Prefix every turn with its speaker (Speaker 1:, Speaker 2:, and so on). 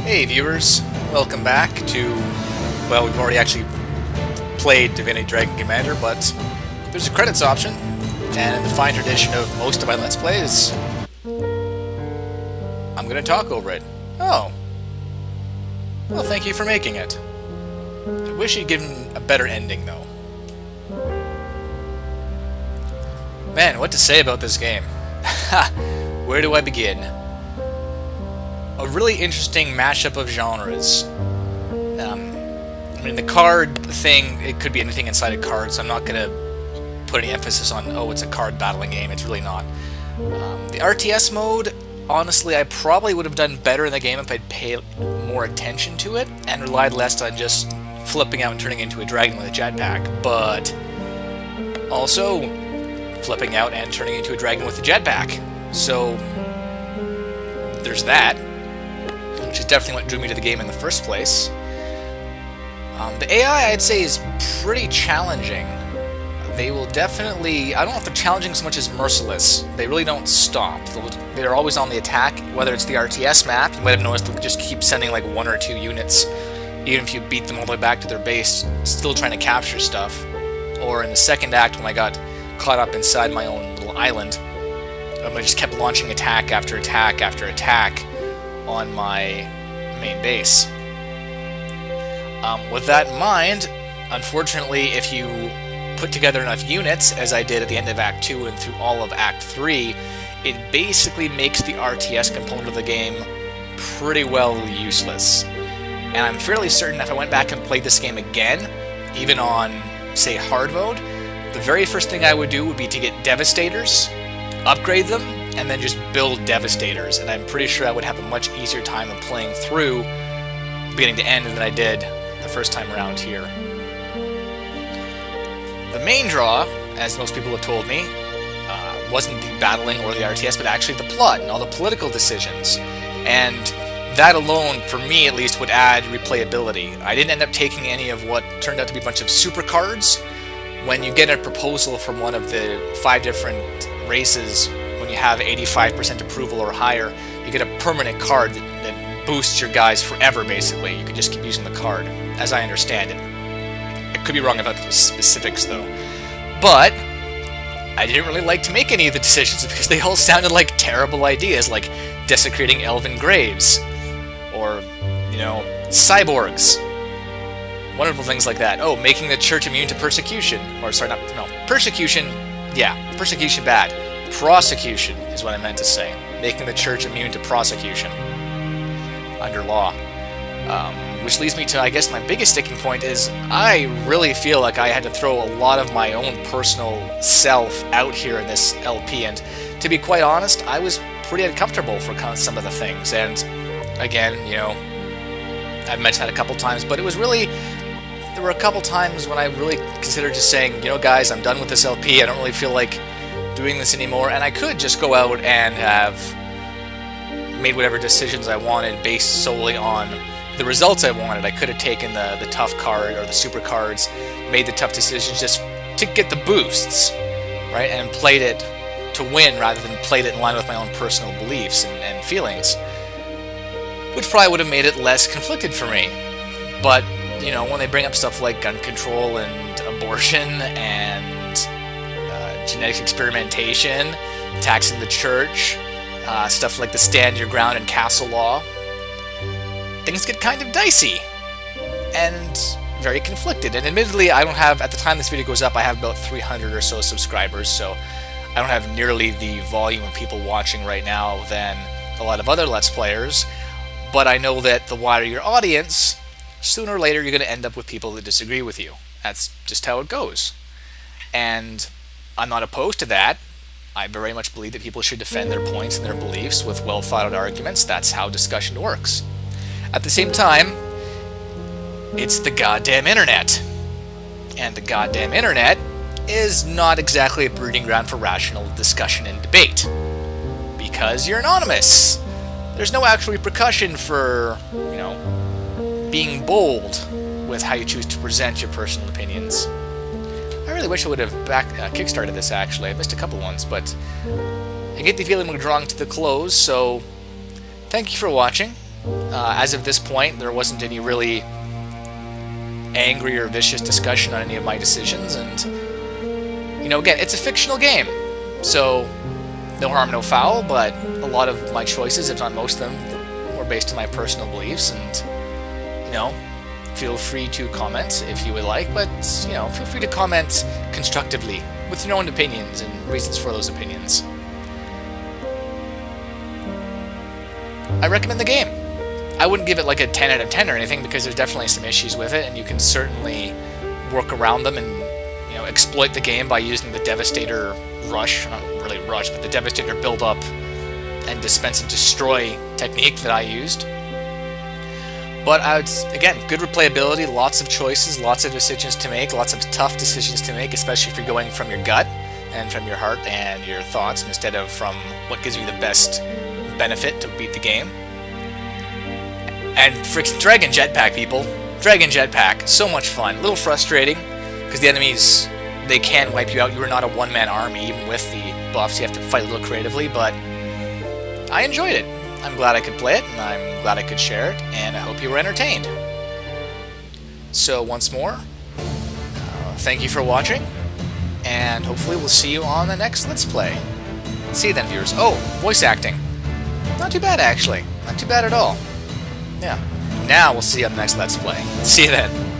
Speaker 1: Hey viewers, welcome back to, well, we've already actually played Divinity Dragon Commander, but there's a credits option, and in the fine tradition of most of my Let's Plays, I'm going to talk over it. Oh. Well, thank you for making it. I wish you'd given a better ending, though. Man, what to say about this game? Where do I begin? A really interesting mashup of genres. I mean, the card thing, it could be anything inside a card, so I'm not going to put any emphasis on, oh, it's a card battling game. It's really not. The RTS mode, honestly, I probably would have done better in the game if I'd paid more attention to it and relied less on just flipping out and turning into a dragon with a jetpack. But also, flipping out and turning into a dragon with a jetpack. So, there's that, which is definitely what drew me to the game in the first place. The AI, I'd say, is pretty challenging. They will definitely... I don't know if they're challenging so much as merciless. They really don't stop. They're always on the attack, whether it's the RTS map. You might have noticed they'll just keep sending like 1 or 2 units, even if you beat them all the way back to their base, still trying to capture stuff. Or in the second act, when I got caught up inside my own little island, I just kept launching attack after attack after attack on my main base. With that in mind, unfortunately, if you put together enough units, as I did at the end of Act 2 and through all of Act 3, it basically makes the RTS component of the game pretty well useless. And I'm fairly certain if I went back and played this game again, even on, say, hard mode, the very first thing I would do would be to get Devastators, upgrade them, and then just build Devastators, and I'm pretty sure I would have a much easier time of playing through beginning to end than I did the first time around here. The main draw, as most people have told me, wasn't the battling or the RTS, but actually the plot and all the political decisions. And that alone, for me at least, would add replayability. I didn't end up taking any of what turned out to be a bunch of super cards. When you get a proposal from one of the 5 different races, when you have 85% approval or higher, you get a permanent card that boosts your guys forever, basically. You can just keep using the card, as I understand it. I could be wrong about the specifics, though. But I didn't really like to make any of the decisions because they all sounded like terrible ideas, like desecrating elven graves, or, you know, cyborgs. Wonderful things like that. Oh, making the church immune to persecution. Or, sorry, no, persecution, yeah, persecution bad. Prosecution is what I meant to say. Making the church immune to prosecution under law. Which leads me to, I guess, my biggest sticking point is I really feel like I had to throw a lot of my own personal self out here in this LP, and to be quite honest, I was pretty uncomfortable for some of the things, and again, you know, I've mentioned that a couple times, but it was really, there were a couple times when I really considered just saying, you know, guys, I'm done with this LP, I don't really feel like doing this anymore, and I could just go out and have made whatever decisions I wanted based solely on the results I wanted. I could have taken the tough card or the super cards, made the tough decisions just to get the boosts, right, and played it to win rather than played it in line with my own personal beliefs and feelings, which probably would have made it less conflicted for me. But, you know, when they bring up stuff like gun control and abortion and genetic experimentation, taxing the church, stuff like the stand your ground and castle law, things get kind of dicey and very conflicted. And admittedly, I don't have, at the time this video goes up, I have about 300 or so subscribers, so I don't have nearly the volume of people watching right now than a lot of other Let's Players, but I know that the wider your audience, sooner or later you're going to end up with people that disagree with you. That's just how it goes. And I'm not opposed to that. I very much believe that people should defend their points and their beliefs with well-thought-out arguments. That's how discussion works. At the same time, it's the goddamn internet. And the goddamn internet is not exactly a breeding ground for rational discussion and debate. Because you're anonymous. There's no actual repercussion for, you know, being bold with how you choose to present your personal opinions. I really wish I would have kickstarted this, actually. I missed a couple ones, but I get the feeling we're drawing to the close, so thank you for watching. As of this point, there wasn't any really angry or vicious discussion on any of my decisions, and, you know, again, it's a fictional game, so no harm, no foul, but a lot of my choices, if not most of them, were based on my personal beliefs, and, you know, feel free to comment if you would like, but, you know, feel free to comment constructively with your own opinions and reasons for those opinions. I recommend the game. I wouldn't give it like a 10 out of 10 or anything, because there's definitely some issues with it, and you can certainly work around them and, you know, exploit the game by using the Devastator rush, not really rush, but the Devastator build up and dispense and destroy technique that I used. But I would, again, good replayability, lots of choices, lots of decisions to make, lots of tough decisions to make, especially if you're going from your gut and from your heart and your thoughts instead of from what gives you the best benefit to beat the game. And freaking Dragon Jetpack, people. Dragon Jetpack, so much fun. A little frustrating, because the enemies, they can wipe you out. You are not a one-man army, even with the buffs. You have to fight a little creatively, but I enjoyed it. I'm glad I could play it, and I'm glad I could share it, and I hope you were entertained. So, once more, thank you for watching, and hopefully we'll see you on the next Let's Play. See you then, viewers. Oh, voice acting. Not too bad, actually. Not too bad at all. Yeah. Now we'll see you on the next Let's Play. See you then.